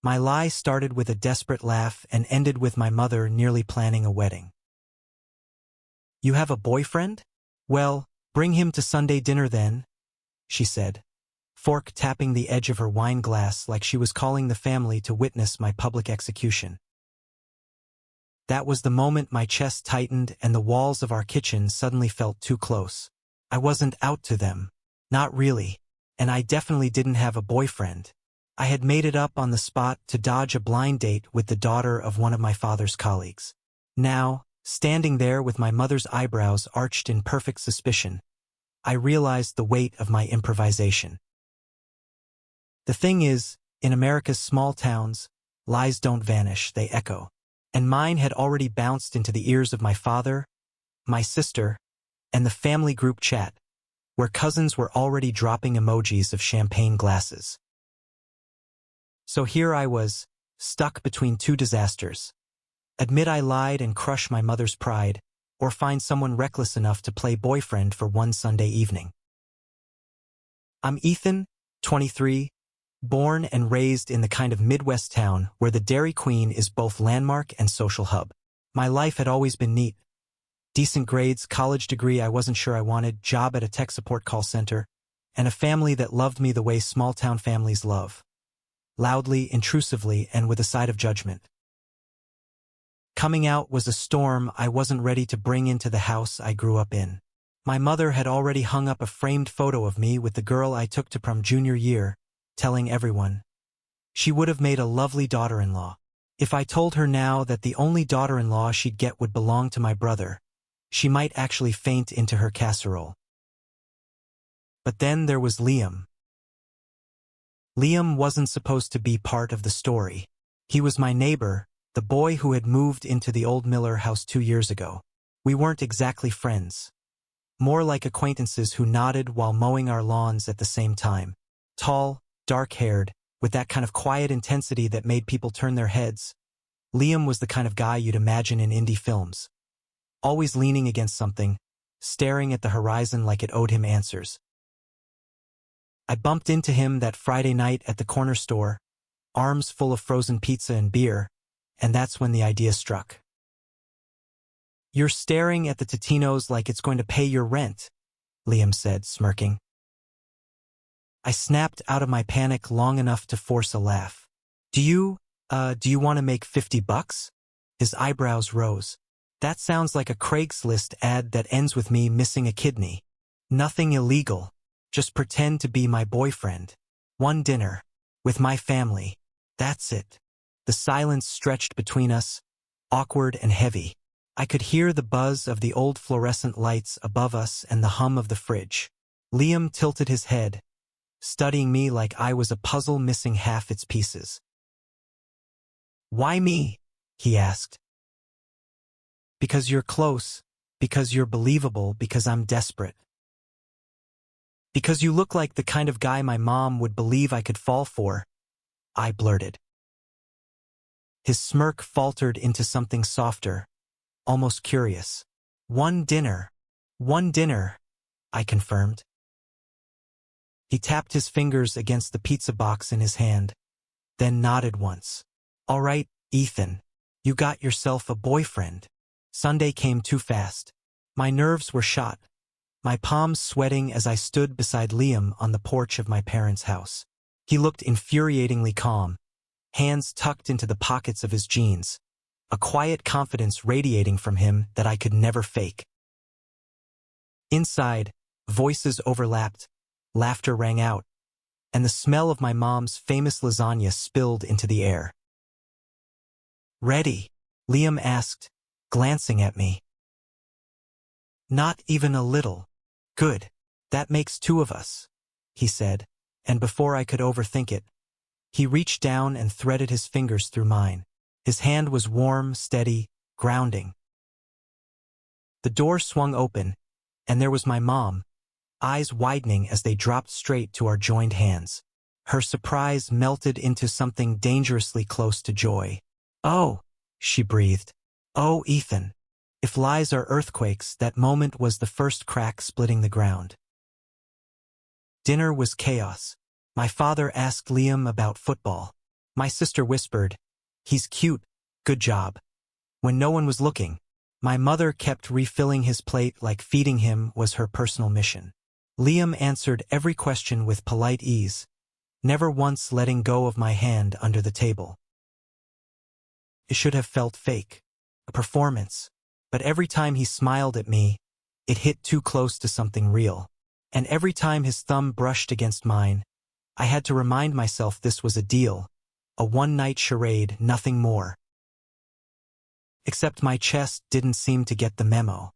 My lie started with a desperate laugh and ended with my mother nearly planning a wedding. "You have a boyfriend? Well, bring him to Sunday dinner then," she said, fork tapping the edge of her wine glass like she was calling the family to witness my public execution. That was the moment my chest tightened and the walls of our kitchen suddenly felt too close. I wasn't out to them. Not really. And I definitely didn't have a boyfriend. I had made it up on the spot to dodge a blind date with the daughter of one of my father's colleagues. Now, standing there with my mother's eyebrows arched in perfect suspicion, I realized the weight of my improvisation. The thing is, in America's small towns, lies don't vanish, they echo. And mine had already bounced into the ears of my father, my sister, and the family group chat, where cousins were already dropping emojis of champagne glasses. So here I was, stuck between two disasters. Admit I lied and crush my mother's pride, or find someone reckless enough to play boyfriend for one Sunday evening. I'm Ethan, 23, born and raised in the kind of Midwest town where the Dairy Queen is both landmark and social hub. My life had always been neat. Decent grades, college degree I wasn't sure I wanted, job at a tech support call center, and a family that loved me the way small-town families love. Loudly, intrusively, and with a side of judgment. Coming out was a storm I wasn't ready to bring into the house I grew up in. My mother had already hung up a framed photo of me with the girl I took to prom junior year, telling everyone. She would have made a lovely daughter-in-law. If I told her now that the only daughter-in-law she'd get would belong to my brother, she might actually faint into her casserole. But then there was Liam. Liam wasn't supposed to be part of the story. He was my neighbor, the boy who had moved into the old Miller house 2 years ago. We weren't exactly friends. More like acquaintances who nodded while mowing our lawns at the same time. Tall, dark-haired, with that kind of quiet intensity that made people turn their heads. Liam was the kind of guy you'd imagine in indie films. Always leaning against something, staring at the horizon like it owed him answers. I bumped into him that Friday night at the corner store, arms full of frozen pizza and beer, and that's when the idea struck. "You're staring at the Totino's like it's going to pay your rent," Liam said, smirking. I snapped out of my panic long enough to force a laugh. Do you want to make $50? His eyebrows rose. That sounds like a Craigslist ad that ends with me missing a kidney. Nothing illegal. Just pretend to be my boyfriend. One dinner. With my family. That's it. The silence stretched between us, awkward and heavy. I could hear the buzz of the old fluorescent lights above us and the hum of the fridge. Liam tilted his head, studying me like I was a puzzle missing half its pieces. "Why me?" he asked. "Because you're close, because you're believable, because I'm desperate. Because you look like the kind of guy my mom would believe I could fall for," I blurted. His smirk faltered into something softer, almost curious. One dinner, I confirmed. He tapped his fingers against the pizza box in his hand, then nodded once. "All right, Ethan, you got yourself a boyfriend." Sunday came too fast. My nerves were shot, my palms sweating as I stood beside Liam on the porch of my parents' house. He looked infuriatingly calm, hands tucked into the pockets of his jeans, a quiet confidence radiating from him that I could never fake. Inside, voices overlapped, laughter rang out, and the smell of my mom's famous lasagna spilled into the air. "Ready?" Liam asked, glancing at me. "Not even a little." "Good. That makes 2 of us," he said, and before I could overthink it, he reached down and threaded his fingers through mine. His hand was warm, steady, grounding. The door swung open, and there was my mom, eyes widening as they dropped straight to our joined hands. Her surprise melted into something dangerously close to joy. "Oh," she breathed. "Oh, Ethan." If lies are earthquakes, that moment was the first crack splitting the ground. Dinner was chaos. My father asked Liam about football. My sister whispered, "He's cute, good job." When no one was looking, my mother kept refilling his plate like feeding him was her personal mission. Liam answered every question with polite ease, never once letting go of my hand under the table. It should have felt fake, a performance, but every time he smiled at me, it hit too close to something real. And every time his thumb brushed against mine, I had to remind myself this was a deal, a one-night charade, nothing more. Except my chest didn't seem to get the memo.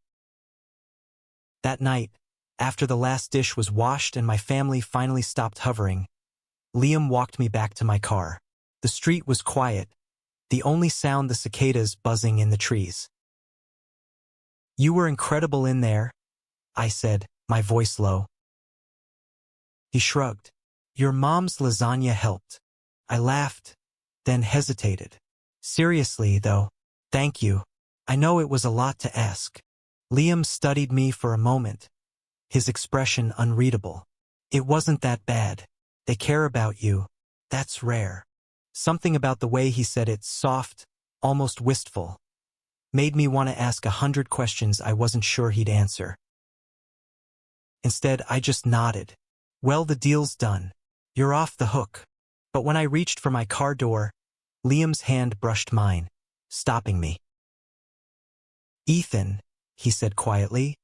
That night, after the last dish was washed and my family finally stopped hovering, Liam walked me back to my car. The street was quiet, the only sound the cicadas buzzing in the trees. "You were incredible in there," I said, my voice low. He shrugged. "Your mom's lasagna helped." I laughed, then hesitated. "Seriously, though, thank you. I know it was a lot to ask." Liam studied me for a moment, his expression unreadable. "It wasn't that bad. They care about you. That's rare." Something about the way he said it, soft, almost wistful, made me want to ask 100 questions I wasn't sure he'd answer. Instead, I just nodded. "Well, the deal's done. You're off the hook." But when I reached for my car door, Liam's hand brushed mine, stopping me. "Ethan," he said quietly,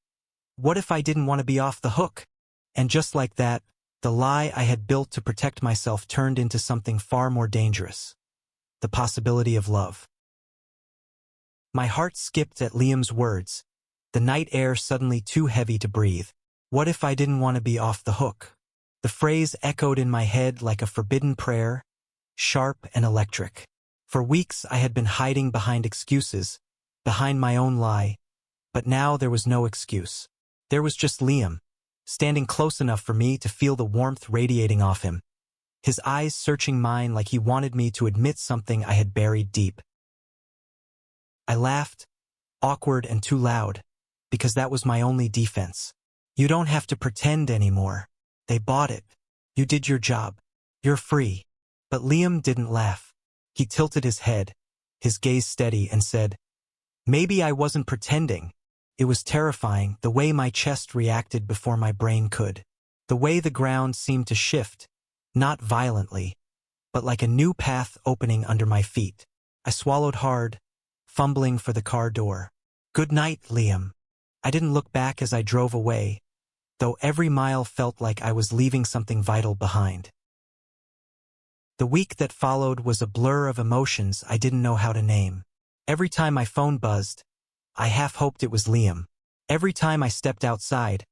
"what if I didn't want to be off the hook?" And just like that, the lie I had built to protect myself turned into something far more dangerous. The possibility of love. My heart skipped at Liam's words, the night air suddenly too heavy to breathe. What if I didn't want to be off the hook? The phrase echoed in my head like a forbidden prayer, sharp and electric. For weeks I had been hiding behind excuses, behind my own lie, but now there was no excuse. There was just Liam, standing close enough for me to feel the warmth radiating off him, his eyes searching mine like he wanted me to admit something I had buried deep. I laughed, awkward and too loud, because that was my only defense. "You don't have to pretend anymore. They bought it. You did your job. You're free." But Liam didn't laugh. He tilted his head, his gaze steady, and said, "Maybe I wasn't pretending." It was terrifying, the way my chest reacted before my brain could. The way the ground seemed to shift, not violently, but like a new path opening under my feet. I swallowed hard, fumbling for the car door. "Good night, Liam." I didn't look back as I drove away, though every mile felt like I was leaving something vital behind. The week that followed was a blur of emotions I didn't know how to name. Every time my phone buzzed, I half hoped it was Liam. Every time I stepped outside,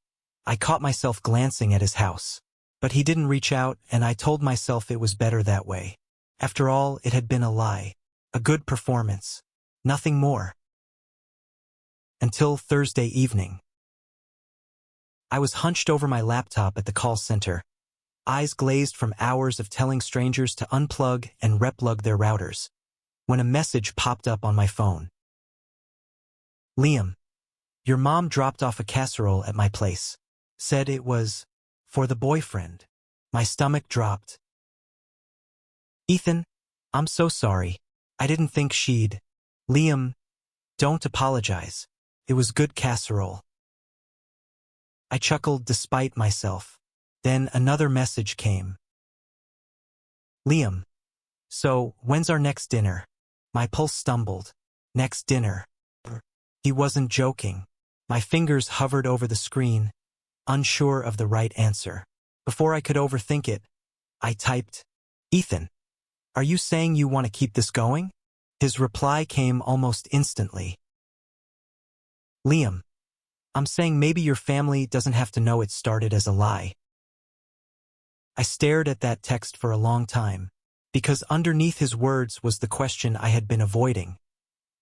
I caught myself glancing at his house. But he didn't reach out, and I told myself it was better that way. After all, it had been a lie, a good performance, nothing more. Until Thursday evening. I was hunched over my laptop at the call center, eyes glazed from hours of telling strangers to unplug and replug their routers, when a message popped up on my phone. "Liam, your mom dropped off a casserole at my place. Said it was for the boyfriend." My stomach dropped. "Ethan, I'm so sorry. I didn't think she'd." "Liam, don't apologize. It was good casserole." I chuckled despite myself. Then another message came. "Liam, so when's our next dinner?" My pulse stumbled. Next dinner. He wasn't joking. My fingers hovered over the screen, unsure of the right answer. Before I could overthink it, I typed, "Ethan, are you saying you want to keep this going?" His reply came almost instantly. "Liam, I'm saying maybe your family doesn't have to know it started as a lie." I stared at that text for a long time, because underneath his words was the question I had been avoiding.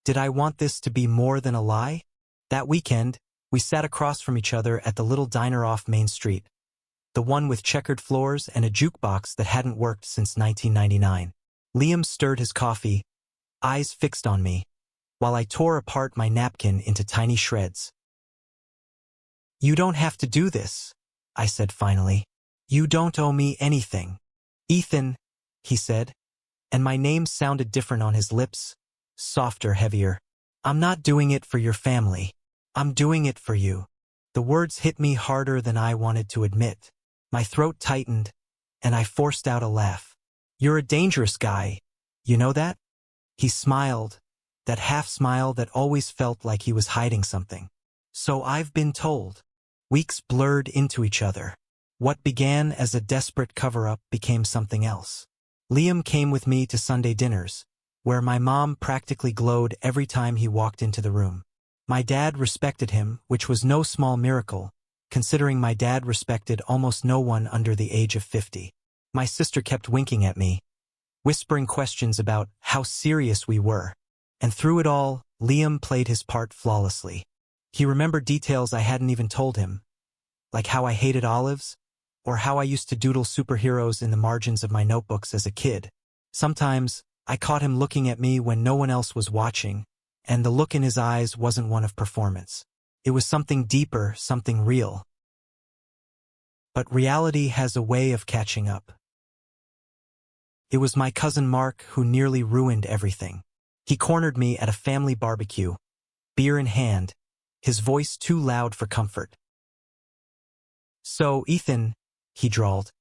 Did I want this to be more than a lie? That weekend, we sat across from each other at the little diner off Main Street, the one with checkered floors and a jukebox that hadn't worked since 1999. Liam stirred his coffee, eyes fixed on me, while I tore apart my napkin into tiny shreds. "You don't have to do this," I said finally. "You don't owe me anything." "Ethan," he said, And my name sounded different on his lips, softer, heavier. I'm not doing it for your family. I'm doing it for you. The words hit me harder than I wanted to admit. My throat tightened, and I forced out a laugh. You're a dangerous guy. You know that? He smiled, that half smile that always felt like he was hiding something. So I've been told. Weeks blurred into each other. What began as a desperate cover-up became something else. Liam came with me to Sunday dinners, where my mom practically glowed every time he walked into the room. My dad respected him, which was no small miracle, considering my dad respected almost no one under the age of 50. My sister kept winking at me, whispering questions about how serious we were. And through it all, Liam played his part flawlessly. He remembered details I hadn't even told him, like how I hated olives, or how I used to doodle superheroes in the margins of my notebooks as a kid. Sometimes, I caught him looking at me when no one else was watching, and the look in his eyes wasn't one of performance. It was something deeper, something real. But reality has a way of catching up. It was my cousin Mark who nearly ruined everything. He cornered me at a family barbecue, beer in hand, his voice too loud for comfort. "So, Ethan," he drawled,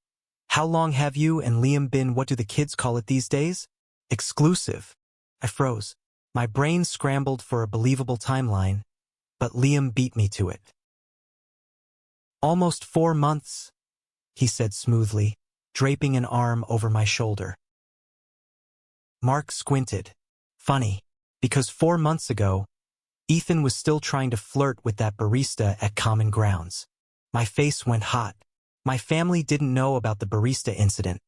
"how long have you and Liam been, what do the kids call it these days? Exclusive?" I froze. My brain scrambled for a believable timeline, but Liam beat me to it. "Almost 4 months," he said smoothly, draping an arm over my shoulder. Mark squinted. Funny, because 4 months ago, Ethan was still trying to flirt with that barista at Common Grounds. My face went hot. My family didn't know about the barista incident,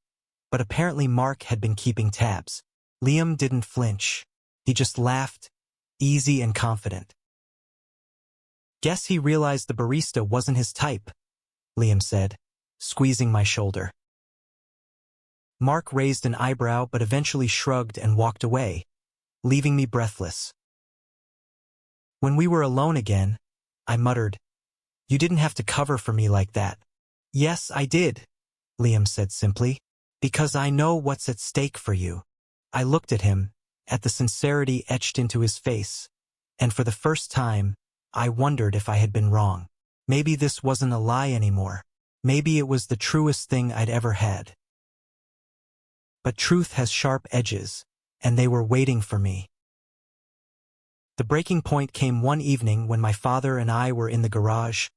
but apparently Mark had been keeping tabs. Liam didn't flinch. He just laughed, easy and confident. "Guess he realized the barista wasn't his type," Liam said, squeezing my shoulder. Mark raised an eyebrow but eventually shrugged and walked away, leaving me breathless. When we were alone again, I muttered, "You didn't have to cover for me like that." "Yes, I did," Liam said simply, "because I know what's at stake for you." I looked at him, at the sincerity etched into his face, and for the first time, I wondered if I had been wrong. Maybe this wasn't a lie anymore. Maybe it was the truest thing I'd ever had. But truth has sharp edges, and they were waiting for me. The breaking point came one evening when my father and I were in the garage,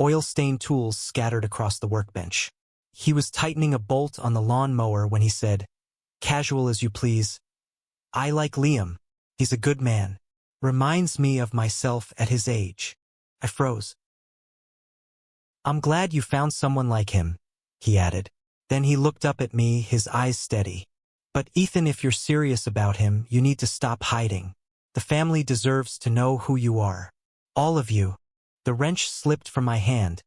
oil-stained tools scattered across the workbench. He was tightening a bolt on the lawn-mower when he said, "Casual as you please. I like Liam. He's a good man. Reminds me of myself at his age." I froze. "I'm glad you found someone like him," he added. Then he looked up at me, his eyes steady. "But Ethan, if you're serious about him, you need to stop hiding. The family deserves to know who you are. All of you." The wrench slipped from my hand,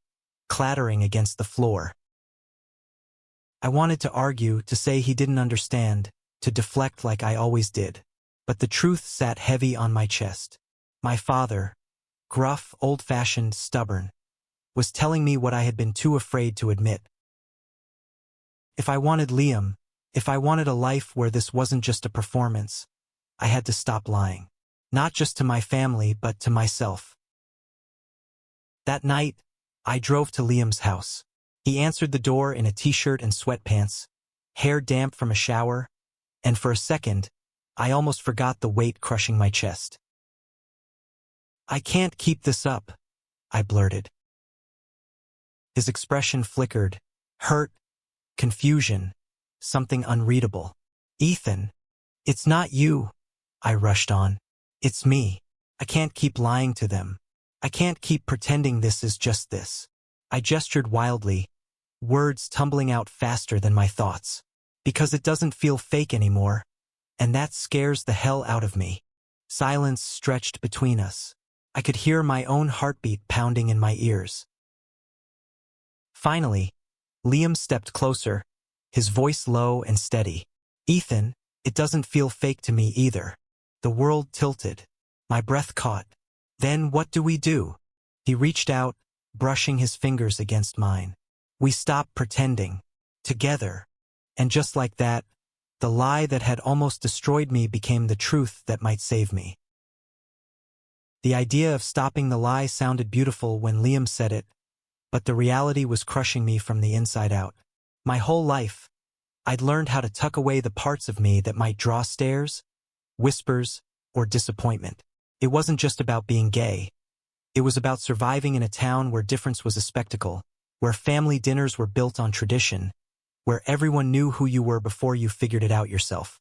clattering against the floor. I wanted to argue, to say he didn't understand, to deflect like I always did. But the truth sat heavy on my chest. My father, gruff, old-fashioned, stubborn, was telling me what I had been too afraid to admit. If I wanted Liam, if I wanted a life where this wasn't just a performance, I had to stop lying. Not just to my family, but to myself. That night, I drove to Liam's house. He answered the door in a t-shirt and sweatpants, hair damp from a shower, and for a second, I almost forgot the weight crushing my chest. "I can't keep this up," I blurted. His expression flickered, hurt, confusion, something unreadable. "Ethan, it's not you," I rushed on. "It's me. I can't keep lying to them. I can't keep pretending this is just this." I gestured wildly, words tumbling out faster than my thoughts. "Because it doesn't feel fake anymore, and that scares the hell out of me." Silence stretched between us. I could hear my own heartbeat pounding in my ears. Finally, Liam stepped closer, his voice low and steady. "Ethan, it doesn't feel fake to me either." The world tilted. My breath caught. "Then what do we do?" He reached out, brushing his fingers against mine. "We stop pretending. Together." And just like that, The lie that had almost destroyed me became the truth that might save me. The idea of stopping the lie sounded beautiful when Liam said it, but the reality was crushing me from the inside out. My whole life, I'd learned how to tuck away the parts of me that might draw stares, whispers, or disappointment. It wasn't just about being gay. It was about surviving in a town where difference was a spectacle, where family dinners were built on tradition, where everyone knew who you were before you figured it out yourself.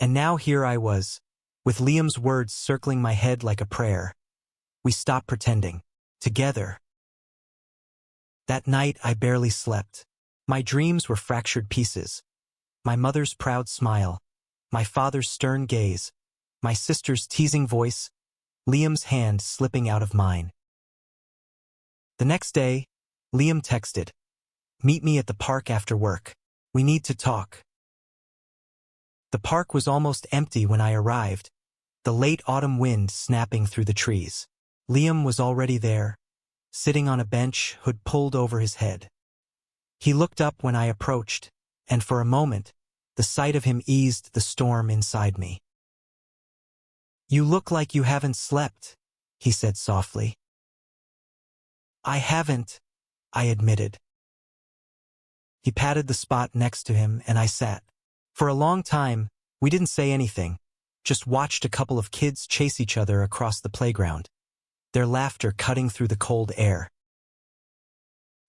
And now here I was, with Liam's words circling my head like a prayer. We stopped pretending. Together. That night I barely slept. My dreams were fractured pieces. My mother's proud smile, my father's stern gaze, my sister's teasing voice, Liam's hand slipping out of mine. The next day, Liam texted, "Meet me at the park after work. We need to talk." The park was almost empty when I arrived, the late autumn wind snapping through the trees. Liam was already there, sitting on a bench, hood pulled over his head. He looked up when I approached, and for a moment, the sight of him eased the storm inside me. "You look like you haven't slept," he said softly. "I haven't," I admitted. He patted the spot next to him, and I sat. For a long time, we didn't say anything, just watched a couple of kids chase each other across the playground, their laughter cutting through the cold air.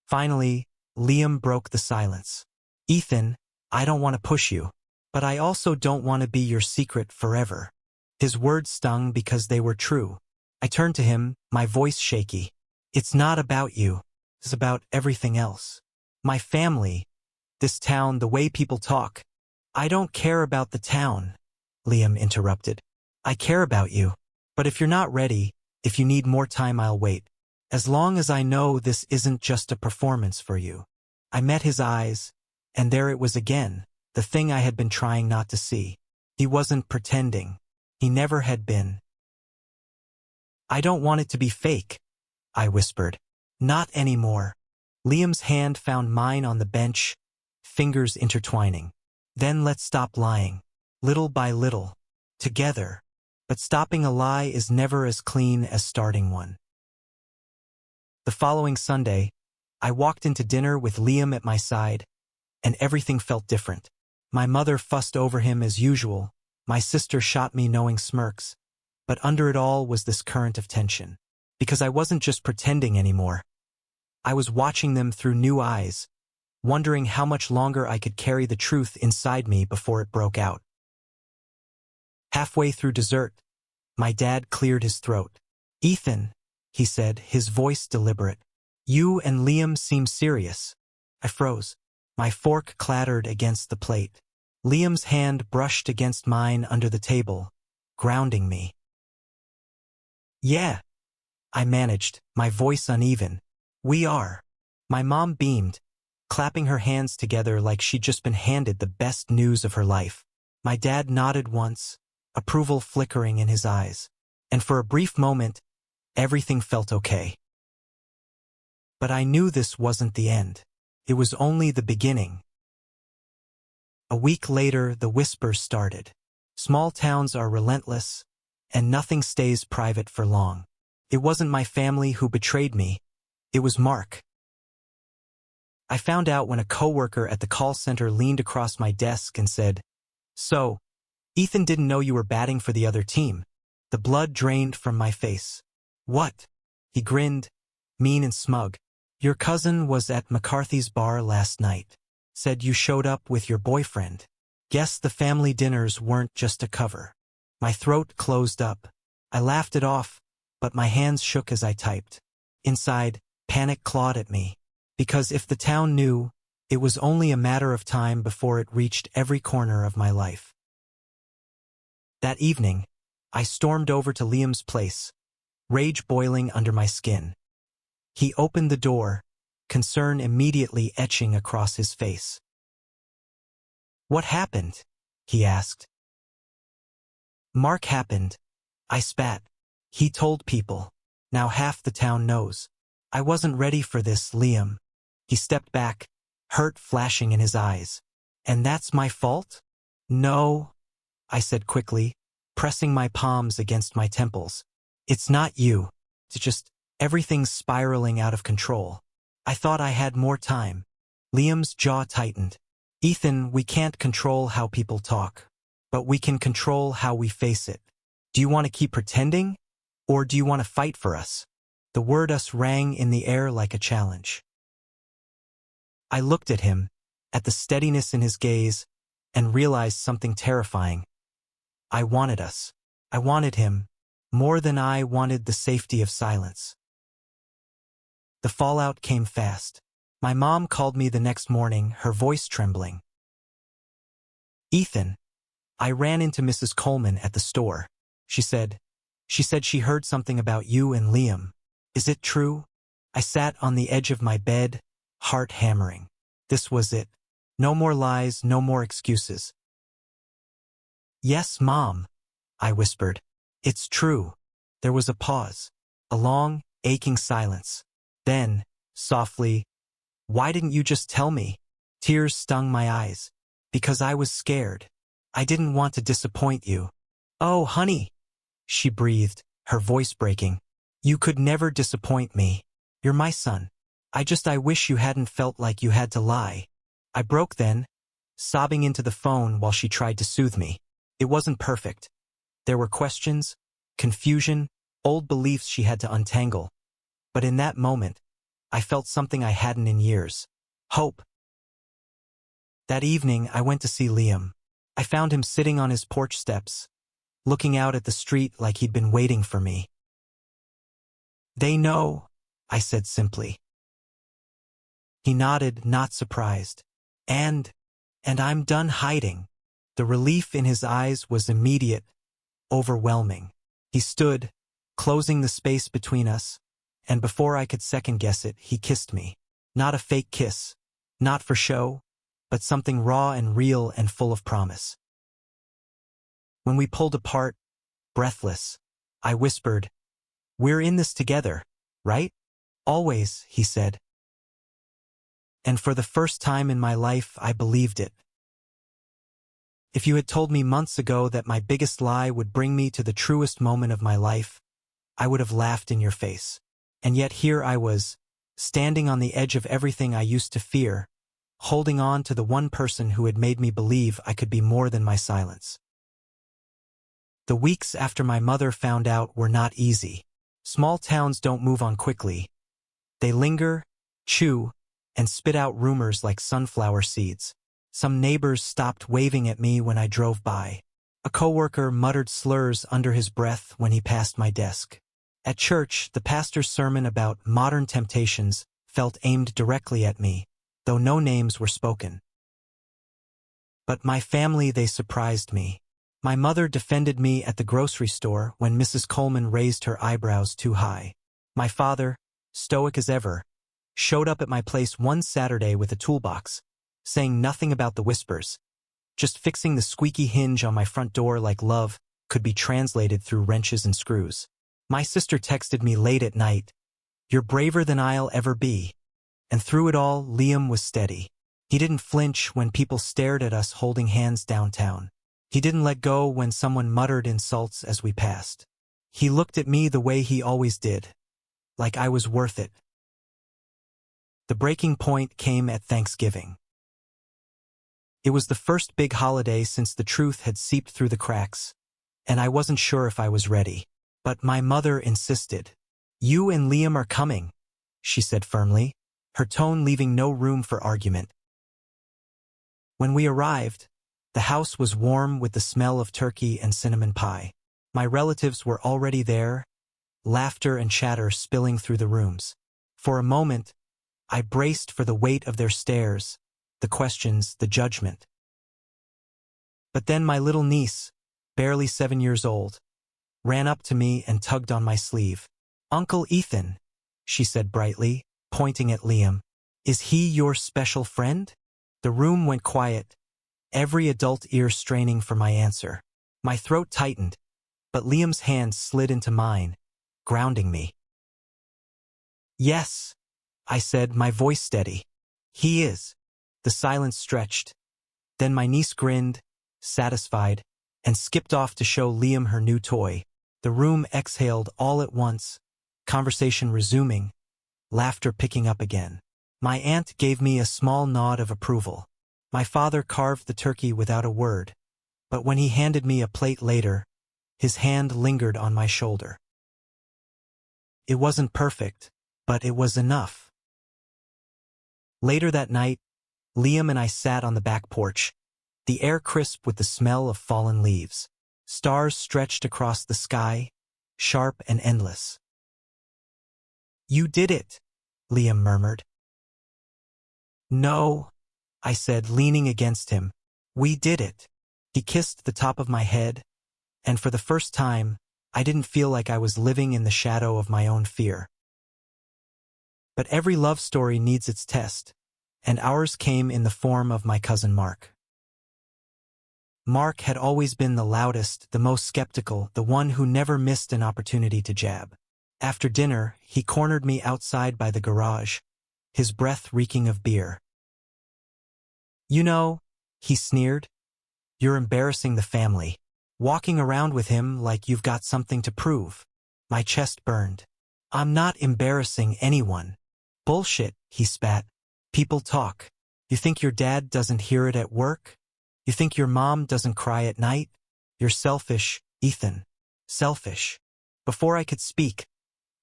Finally, Liam broke the silence. "Ethan, I don't want to push you, but I also don't want to be your secret forever." His words stung because they were true. I turned to him, my voice shaky. "It's not about you. It's about everything else. My family, this town, the way people talk." "I don't care about the town," Liam interrupted. "I care about you. But if you're not ready, if you need more time, I'll wait. As long as I know this isn't just a performance for you." I met his eyes, and there it was again, the thing I had been trying not to see. He wasn't pretending. He never had been. "I don't want it to be fake," I whispered. "Not anymore." Liam's hand found mine on the bench, fingers intertwining. "Then let's stop lying. Little by little. Together. But stopping a lie is never as clean as starting one." The following Sunday, I walked into dinner with Liam at my side, and everything felt different. My mother fussed over him as usual, my sister shot me knowing smirks, but under it all was this current of tension. Because I wasn't just pretending anymore. I was watching them through new eyes, wondering how much longer I could carry the truth inside me before it broke out. Halfway through dessert, my dad cleared his throat. "Ethan," he said, his voice deliberate, "you and Liam seem serious." I froze. My fork clattered against the plate. Liam's hand brushed against mine under the table, grounding me. "Yeah," I managed, my voice uneven. "We are." My mom beamed, clapping her hands together like she'd just been handed the best news of her life. My dad nodded once, approval flickering in his eyes. And for a brief moment, everything felt okay. But I knew this wasn't the end. It was only the beginning. A week later, the whispers started. Small towns are relentless, and nothing stays private for long. It wasn't my family who betrayed me. It was Mark. I found out when a coworker at the call center leaned across my desk and said, "So, Ethan didn't know you were batting for the other team." The blood drained from my face. "What?" He grinned, mean and smug. "Your cousin was at McCarthy's bar last night. Said you showed up with your boyfriend. Guess the family dinners weren't just a cover." My throat closed up. I laughed it off, but my hands shook as I typed. Inside, panic clawed at me. Because if the town knew, it was only a matter of time before it reached every corner of my life. That evening, I stormed over to Liam's place, rage boiling under my skin. He opened the door, concern immediately etching across his face. "What happened?" he asked. "Mark happened," I spat. "He told people. Now half the town knows. I wasn't ready for this, Liam." He stepped back, hurt flashing in his eyes. And that's my fault? No, I said quickly, pressing my palms against my temples. It's not you. It's just everything's spiraling out of control. I thought I had more time. Liam's jaw tightened. Ethan, we can't control how people talk, but we can control how we face it. Do you want to keep pretending, or do you want to fight for us? The word us rang in the air like a challenge. I looked at him, at the steadiness in his gaze, and realized something terrifying. I wanted us. I wanted him, more than I wanted the safety of silence. The fallout came fast. My mom called me the next morning, her voice trembling. Ethan, I ran into Mrs. Coleman at the store. She said she heard something about you and Liam. Is it true? I sat on the edge of my bed, heart hammering. This was it. No more lies, no more excuses. Yes, Mom, I whispered. It's true. There was a pause, a long, aching silence. Then, softly, why didn't you just tell me? Tears stung my eyes. Because I was scared. I didn't want to disappoint you. Oh, honey, she breathed, her voice breaking. You could never disappoint me. You're my son. I wish you hadn't felt like you had to lie. I broke then, sobbing into the phone while she tried to soothe me. It wasn't perfect. There were questions, confusion, old beliefs she had to untangle. But in that moment, I felt something I hadn't in years. Hope. That evening, I went to see Liam. I found him sitting on his porch steps, looking out at the street like he'd been waiting for me. They know, I said simply. He nodded, not surprised. And I'm done hiding. The relief in his eyes was immediate, overwhelming. He stood, closing the space between us, and before I could second-guess it, he kissed me. Not a fake kiss, not for show, but something raw and real and full of promise. When we pulled apart, breathless, I whispered, "We're in this together, right?" "Always," he said. And for the first time in my life, I believed it. If you had told me months ago that my biggest lie would bring me to the truest moment of my life, I would have laughed in your face. And yet here I was, standing on the edge of everything I used to fear, holding on to the one person who had made me believe I could be more than my silence. The weeks after my mother found out were not easy. Small towns don't move on quickly. They linger, chew, and spit out rumors like sunflower seeds. Some neighbors stopped waving at me when I drove by. A coworker muttered slurs under his breath when he passed my desk. At church, the pastor's sermon about modern temptations felt aimed directly at me, though no names were spoken. But my family, they surprised me. My mother defended me at the grocery store when Mrs. Coleman raised her eyebrows too high. My father, stoic as ever, showed up at my place one Saturday with a toolbox, saying nothing about the whispers, just fixing the squeaky hinge on my front door like love could be translated through wrenches and screws. My sister texted me late at night, "You're braver than I'll ever be." And through it all, Liam was steady. He didn't flinch when people stared at us holding hands downtown. He didn't let go when someone muttered insults as we passed. He looked at me the way he always did, like I was worth it. The breaking point came at Thanksgiving. It was the first big holiday since the truth had seeped through the cracks, and I wasn't sure if I was ready. But my mother insisted. "You and Liam are coming," she said firmly, her tone leaving no room for argument. When we arrived, the house was warm with the smell of turkey and cinnamon pie. My relatives were already there, laughter and chatter spilling through the rooms. For a moment, I braced for the weight of their stares, the questions, the judgment. But then my little niece, barely 7 years old, ran up to me and tugged on my sleeve. "Uncle Ethan," she said brightly, pointing at Liam. "Is he your special friend?" The room went quiet, every adult ear straining for my answer. My throat tightened, but Liam's hand slid into mine, grounding me. "Yes," I said, my voice steady. "He is." The silence stretched, Then my niece grinned, satisfied, and skipped off to show Liam her new toy. The room exhaled all at once, conversation resuming, laughter picking up again. My aunt gave me a small nod of approval. My father carved the turkey without a word, but when he handed me a plate later, his hand lingered on my shoulder. It wasn't perfect, but it was enough. Later that night, Liam and I sat on the back porch, the air crisp with the smell of fallen leaves. Stars stretched across the sky, sharp and endless. "You did it," Liam murmured. "No," I said, leaning against him. "We did it." He kissed the top of my head, and for the first time, I didn't feel like I was living in the shadow of my own fear. But every love story needs its test, and ours came in the form of my cousin Mark. Mark had always been the loudest, the most skeptical, the one who never missed an opportunity to jab. After dinner, he cornered me outside by the garage, his breath reeking of beer. "You know," he sneered, "you're embarrassing the family. Walking around with him like you've got something to prove." My chest burned. "I'm not embarrassing anyone." "Bullshit," he spat. "People talk. You think your dad doesn't hear it at work? You think your mom doesn't cry at night? You're selfish, Ethan. Selfish." Before I could speak,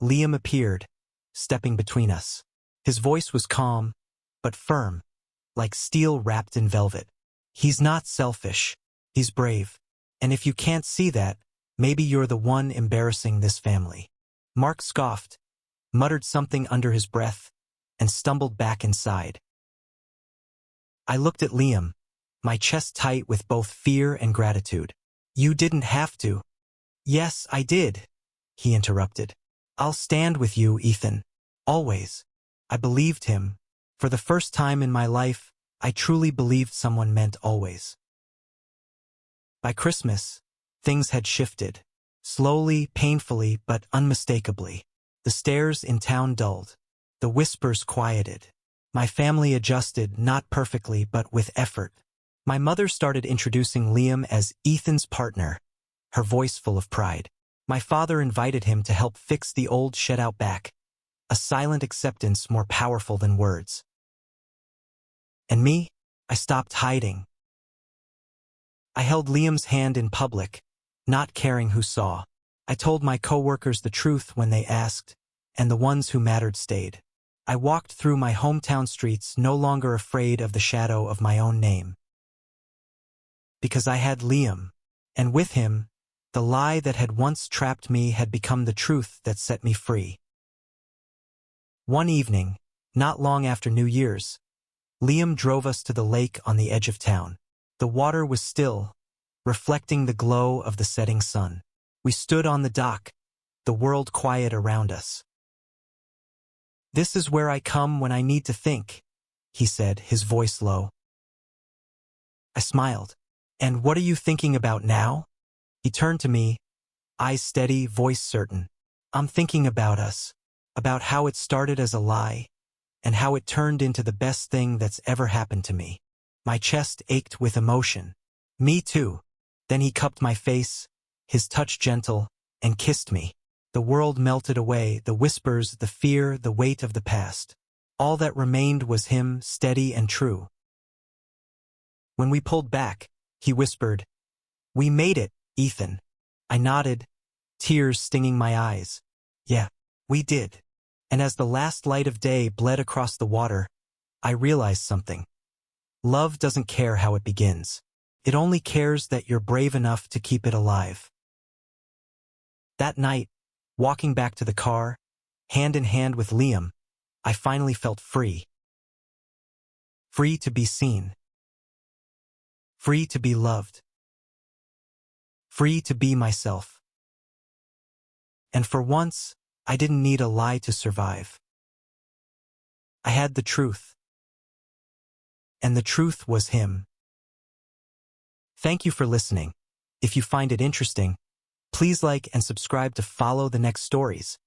Liam appeared, stepping between us. His voice was calm, but firm, like steel wrapped in velvet. "He's not selfish. He's brave. And if you can't see that, maybe you're the one embarrassing this family." Mark scoffed, muttered something under his breath, and stumbled back inside. I looked at Liam, my chest tight with both fear and gratitude. "You didn't have to." "Yes, I did," he interrupted. "I'll stand with you, Ethan. Always." I believed him. For the first time in my life, I truly believed someone meant always. By Christmas, things had shifted. Slowly, painfully, but unmistakably. The stares in town dulled. The whispers quieted. My family adjusted, not perfectly, but with effort. My mother started introducing Liam as Ethan's partner, her voice full of pride. My father invited him to help fix the old shed-out back, a silent acceptance more powerful than words. And me, I stopped hiding. I held Liam's hand in public, not caring who saw. I told my coworkers the truth when they asked, and the ones who mattered stayed. I walked through my hometown streets no longer afraid of the shadow of my own name. Because I had Liam, and with him, the lie that had once trapped me had become the truth that set me free. One evening, not long after New Year's, Liam drove us to the lake on the edge of town. The water was still, reflecting the glow of the setting sun. We stood on the dock, the world quiet around us. "This is where I come when I need to think," he said, his voice low. I smiled. "And what are you thinking about now?" He turned to me, eyes steady, voice certain. "I'm thinking about us, about how it started as a lie, and how it turned into the best thing that's ever happened to me." My chest ached with emotion. "Me too." Then he cupped my face, his touch gentle, and kissed me. The world melted away, the whispers, the fear, the weight of the past. All that remained was him, steady and true. When we pulled back, he whispered, "We made it, Ethan." I nodded, tears stinging my eyes. "Yeah, we did." And as the last light of day bled across the water, I realized something. Love doesn't care how it begins. It only cares that you're brave enough to keep it alive. That night, walking back to the car, hand in hand with Liam, I finally felt free. Free to be seen. Free to be loved. Free to be myself. And for once, I didn't need a lie to survive. I had the truth. And the truth was him. Thank you for listening. If you find it interesting, please like and subscribe to follow the next stories.